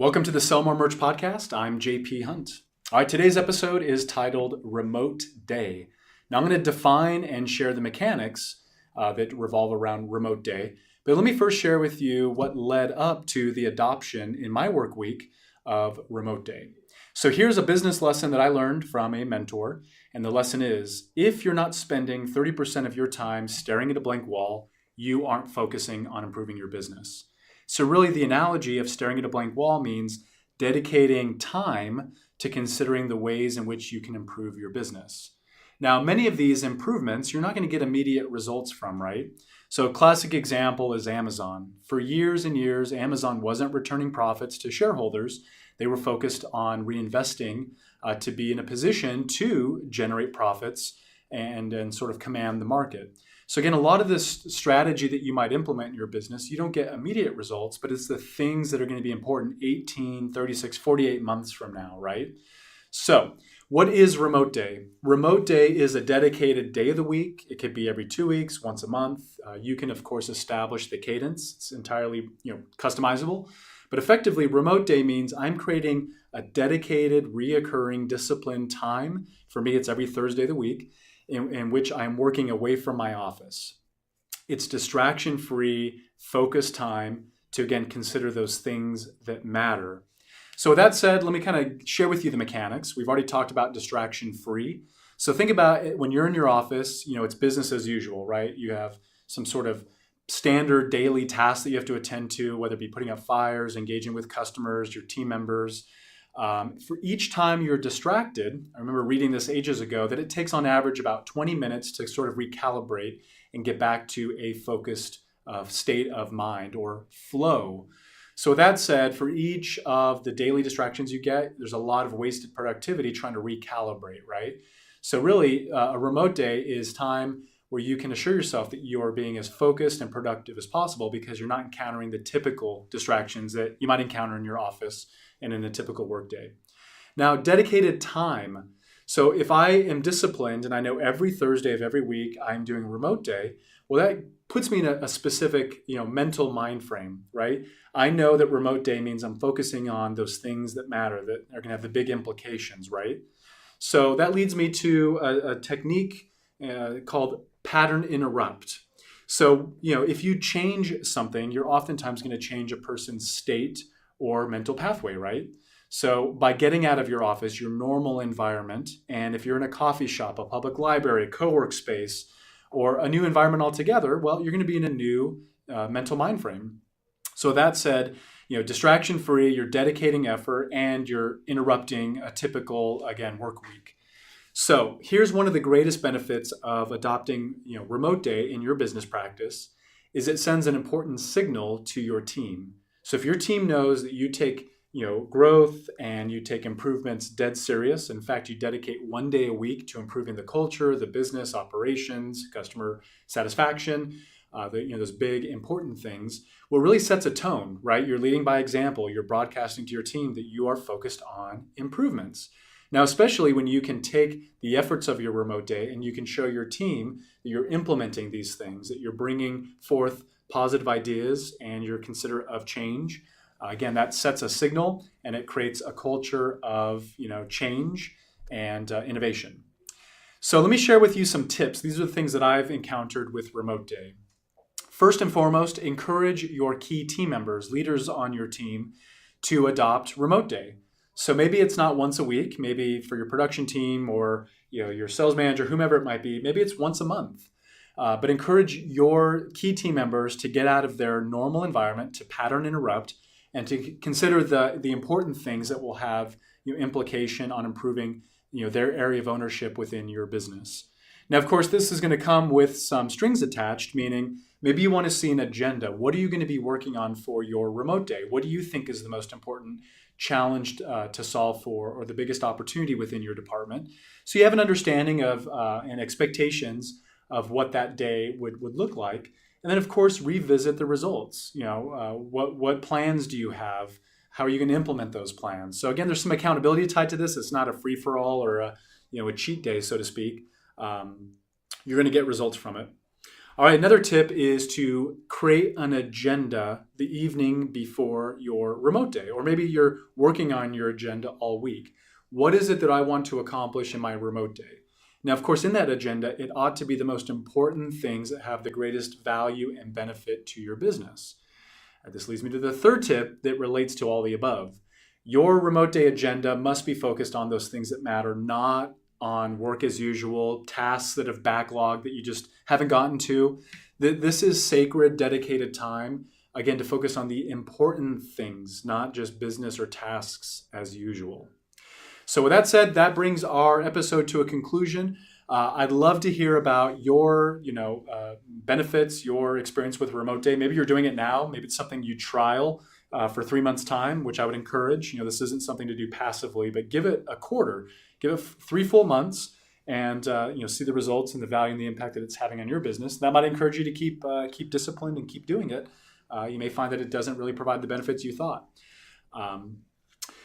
Welcome to the Sell More Merch podcast. I'm JP Hunt. All right, today's episode is titled Remote Day. Now I'm going to define and share the mechanics that revolve around Remote Day. But let me first share with you what led up to the adoption in my work week of Remote Day. So here's a business lesson that I learned from a mentor. And the lesson is, if you're not spending 30% of your time staring at a blank wall, you aren't focusing on improving your business. So really the analogy of staring at a blank wall means dedicating time to considering the ways in which you can improve your business. Now, many of these improvements, you're not going to get immediate results from, right? So a classic example is Amazon. For years and years, Amazon wasn't returning profits to shareholders. They were focused on reinvesting to be in a position to generate profits and sort of command the market. So again, a lot of this strategy that you might implement in your business, you don't get immediate results, but it's the things that are going to be important 18, 36, 48 months from now, right? So what is Remote Day? Remote Day is a dedicated day of the week. It could be every 2 weeks, once a month. You can, of course, establish the cadence. It's entirely customizable. But effectively, Remote Day means I'm creating a dedicated, reoccurring, disciplined time. For me, it's every Thursday of the week, in which I'm working away from my office. It's distraction-free, focused time to, again, consider those things that matter. So with that said, let me kind of share with you the mechanics. We've already talked about distraction-free. So think about it when you're in your office, it's business as usual, right? You have some sort of standard daily tasks that you have to attend to, whether it be putting out fires, engaging with customers, your team members. For each time you're distracted, I remember reading this ages ago, that it takes on average about 20 minutes to sort of recalibrate and get back to a focused state of mind or flow. So with that said, for each of the daily distractions you get, there's a lot of wasted productivity trying to recalibrate, right? So really, a remote day is time where you can assure yourself that you are being as focused and productive as possible because you're not encountering the typical distractions that you might encounter in your office and in a typical workday. Now, dedicated time. So if I am disciplined and I know every Thursday of every week I'm doing Remote Day, well, that puts me in a specific, mental mind frame, right? I know that Remote Day means I'm focusing on those things that matter, that are going to have the big implications, right? So that leads me to a technique called pattern interrupt. So, if you change something, you're oftentimes going to change a person's state or mental pathway, right? So by getting out of your office, your normal environment, and if you're in a coffee shop, a public library, a co-work space, or a new environment altogether, well, you're going to be in a new mental mind frame. So that said, distraction-free, you're dedicating effort, and you're interrupting a typical, again, work week. So here's one of the greatest benefits of adopting, Remote Day in your business practice is it sends an important signal to your team. So if your team knows that you take, growth and you take improvements dead serious, in fact, you dedicate 1 day a week to improving the culture, the business operations, customer satisfaction, those big important things, well, really sets a tone, right? You're leading by example. You're broadcasting to your team that you are focused on improvements. Now, especially when you can take the efforts of your Remote Day and you can show your team that you're implementing these things, that you're bringing forth positive ideas and you're considerate of change. Again, that sets a signal and it creates a culture of change and innovation. So let me share with you some tips. These are the things that I've encountered with Remote Day. First and foremost, encourage your key team members, leaders on your team, to adopt Remote Day. So maybe it's not once a week, maybe for your production team or your sales manager, whomever it might be, maybe it's once a month. But encourage your key team members to get out of their normal environment, to pattern interrupt, and to consider the important things that will have implication on improving their area of ownership within your business. Now, of course, this is going to come with some strings attached, meaning maybe you want to see an agenda. What are you going to be working on for your Remote Day? What do you think is the most important challenge to solve for, or the biggest opportunity within your department? So you have an understanding of and expectations of what that day would look like. And then, of course, revisit the results. What plans do you have? How are you going to implement those plans? So again, there's some accountability tied to this. It's not a free-for-all or a cheat day, so to speak. You're going to get results from it. All right, another tip is to create an agenda the evening before your remote day, or maybe you're working on your agenda all week. What is it that I want to accomplish in my remote day? Now, of course, in that agenda, it ought to be the most important things that have the greatest value and benefit to your business. This leads me to the third tip that relates to all the above. Your remote day agenda must be focused on those things that matter, not on work as usual, tasks that have backlogged that you just haven't gotten to. This is sacred, dedicated time, again, to focus on the important things, not just business or tasks as usual. So with that said, that brings our episode to a conclusion. I'd love to hear about your, benefits, your experience with remote day. Maybe you're doing it now. Maybe it's something you trial for 3 months' time, which I would encourage. This isn't something to do passively, but give it a quarter, give it 3 full months, and see the results and the value and the impact that it's having on your business. That might encourage you to keep disciplined and keep doing it. You may find that it doesn't really provide the benefits you thought.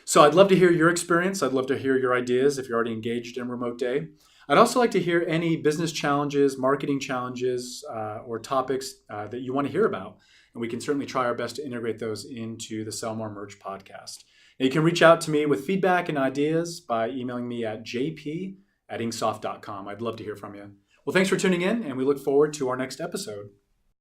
So I'd love to hear your experience. I'd love to hear your ideas if you're already engaged in remote day. I'd also like to hear any business challenges, marketing challenges, or topics that you want to hear about. And we can certainly try our best to integrate those into the Sell More Merch podcast. Now, you can reach out to me with feedback and ideas by emailing me at jp@inksoft.com. I'd love to hear from you. Well, thanks for tuning in, and we look forward to our next episode.